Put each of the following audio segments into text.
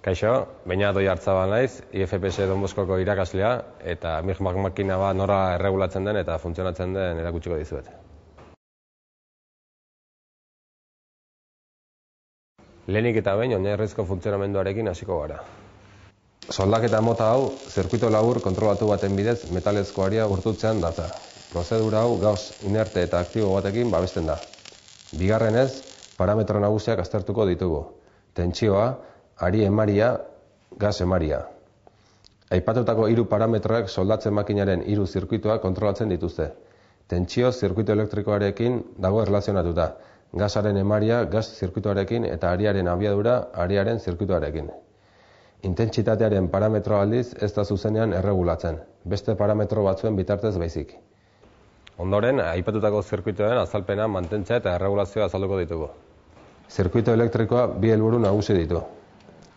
Kaixo, Beñat Oiartzabal naiz, IFPS Don Boscoko irakaslea eta MIG makina bat nora erregulatzen den eta funtzionatzen den erakutsiko dizuet. Lehenik eta behin oinarrizko funtzionamenduarekin hasiko gara. Soldaketa mota hau, zirkuito labur kontrolatu baten bidez metalezko aria urtutzean datza. Prozedura hau gaus inerte eta aktibo batekin babesten da. Bigarrenez, parametro nagusiak aztertuko ditugu. Tentsioa, ari emaria, gas emaria. Aipatutako 3 parametroek soldatzen makinaren 3 zirkuitoak kontrolatzen dituzte. Tentsio zirkuito elektrikoarekin dago erlazionatuta, gasaren emaria gas zirkuitoarekin eta ariaren abiadura ariaren zirkuitoarekin. Intentsitatearen parametro aldiz ez da zuzenean erregulatzen, beste parametro batzuen bitartez baizik. Ondoren, aipatutako zirkuitoen azalpena mantentzea eta erregulazioa azalduko ditugu. Zirkuito elektrikoa 2 helburu nagusi ditu.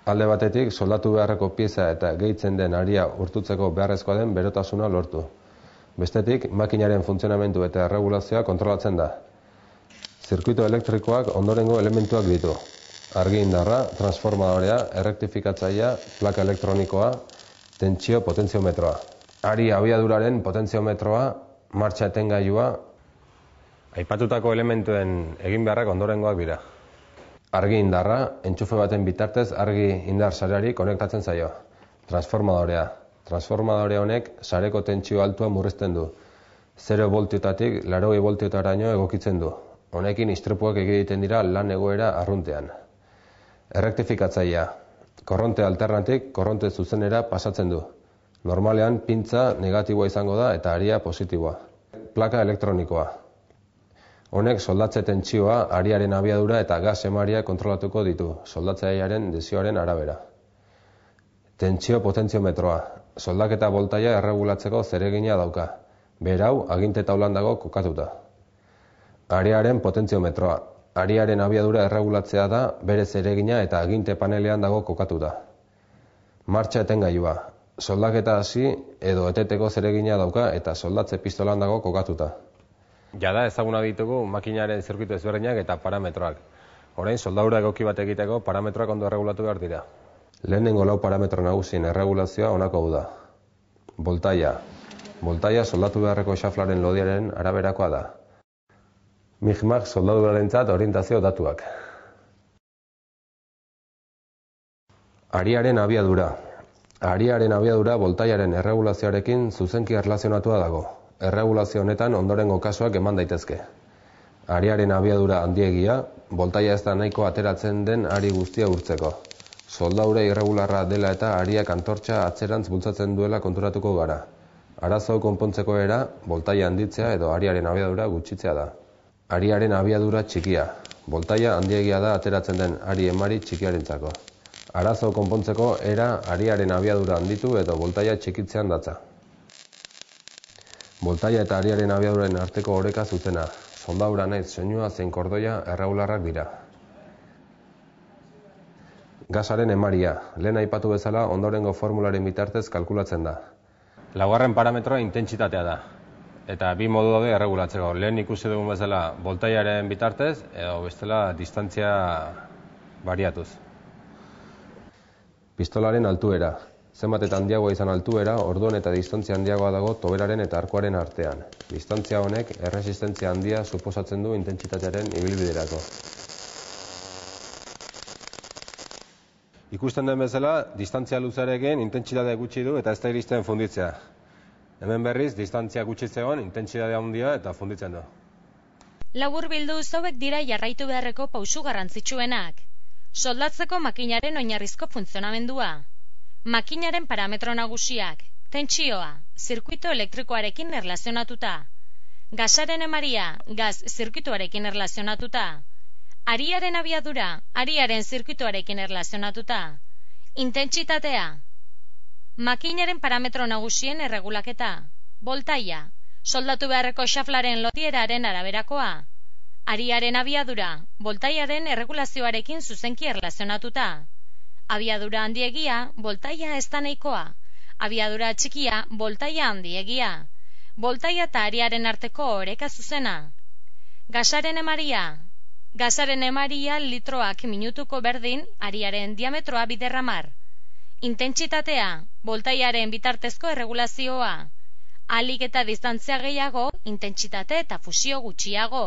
Alde batetik, soldatu beharreko pieza eta gehitzen den aria urtutzeko beharrezkoa den berotasuna lortu. Bestetik, makinaren funtzionamendu eta erregulazioa kontrolatzen da. Zirkuito elektrikoak ondorengo elementuak ditu. Argi indarra, transformadorea, errektifikatzailea, plaka elektronikoa, tentsio potentziometroa. Ari abiaduraren potentziometroa, martxa etengailua. Aipatutako elementuen egin beharrak ondorengoak dira. Argi indarra, entxufe baten bitartez argi indar sareari konektatzen zaio. Transformadorea. Transformadore honek sareko tentsio altua murrizten du. 0 voltiotatik 80 voltiotaraino egokitzen du. Honekin istripuak egiten dira lan egoera arruntean. Errektifikatzailea. Korronte alternatik korronte zuzenera pasatzen du. Normalean pintza negatiboa izango da eta aria positiboa. Plaka elektronikoa. Honek soldatze tentsioa, ariaren abiadura eta gas emaria kontrolatuko ditu, soldatzailearen desioaren arabera. Tentsio potentziometroa. Soldaketa voltaia erregulatzeko zeregina dauka. Berau, aginte taulan dago kokatuta. Ariaren potentziometroa. Ariaren abiadura erregulatzea da bere zeregina eta aginte panelean dago kokatuta. Martxa etengailua. Soldaketa hasi edo eteteko zeregina dauka eta soldatze pistolan dago kokatuta. Jada ezaguna ditugu makinaren zirkuito ezberdinak eta parametroak. Orain soldadura egoki bat egiteko parametroak ondo erregulatu behar dira. Lehenengo 4 parametro nagusien erregulazioa honako hau da. Voltaia. Voltaia soldatu beharreko xaflaren lodiaren araberakoa da. MIG soldadurarentzat orientazio datuak. Ariaren abiadura. Ariaren abiadura voltaiaren erregulazioarekin zuzenki erlazionatua dago. Erregulazio honetan ondorengo kasuak eman daitezke. Ariaren abiadura handiegia, voltaia ez da nahiko ateratzen den ari guztia urtzeko. Soldadura irregularra dela eta ariak antortxa atzerantz bultzatzen duela konturatuko gara. Arazo konpontzeko era, voltaia handitzea edo ariaren abiadura gutxitzea da. Ariaren abiadura txikia. Voltaia handiegia da ateratzen den ari emari txikiarentzako. Arazo konpontzeko era ariaren abiadura handitu edo voltaia txikitzean datza. Voltaia eta ariaren abiaduraren arteko oreka zuzena. Soldadura naiz soinua zein kordoia erregularrak dira. Gasaren emaria. Lehen aipatu bezala ondorengo formularen bitartez kalkulatzen da. 4. parametroa intentsitatea da. Eta 2 modu daude erregulatzeko. Lehen ikusi dugun bezala voltaiaren bitartez edo bestela distantzia bariatuz. Pistolaren altuera. Zenbat eta handiagoa izan altuera, orduan eta distantzia handiagoa dago toberaren eta arkuaren artean. Distantzia honek erresistentzia handia suposatzen du intentsitatearen ibilbiderako. Ikusten den bezala, distantzia luzearekin intentsitate gutxi du eta ez da iristen funditzea. Hemen berriz, distantzia gutxitzean intentsitate handia eta funditzen du. Laburbilduz, hauek dira jarraitu beharreko pausu garrantzitsuenak. Soldatzeko makinaren oinarrizko funtzionamendua. Makinaren parametro nagusiak, tentsioa, zirkuito elektrikoarekin erlazionatuta. Gasaren emaria, gas zirkuitoarekin erlazionatuta. Ariaren abiadura, ariaren zirkuitoarekin erlazionatuta. Intentsitatea. Makinaren parametro nagusien erregulaketa. Voltaia, soldatu beharreko xaflaren lodieraren araberakoa. Ariaren abiadura, voltaiaren erregulazioarekin zuzenki erlazionatuta. Abiadura handiegia, voltaia ez da nahikoa. Abiadura txikia, voltaia handiegia. Voltaia eta ariaren arteko oreka zuzena. Gasaren emaria. Gazaren emaria litroak minutuko berdin, ariaren diametroa biderramar. Intentsitatea, voltaiaren bitartezko erregulazioa. Ahalik eta distantzia gehiago, intentsitate eta fusio gutxiago.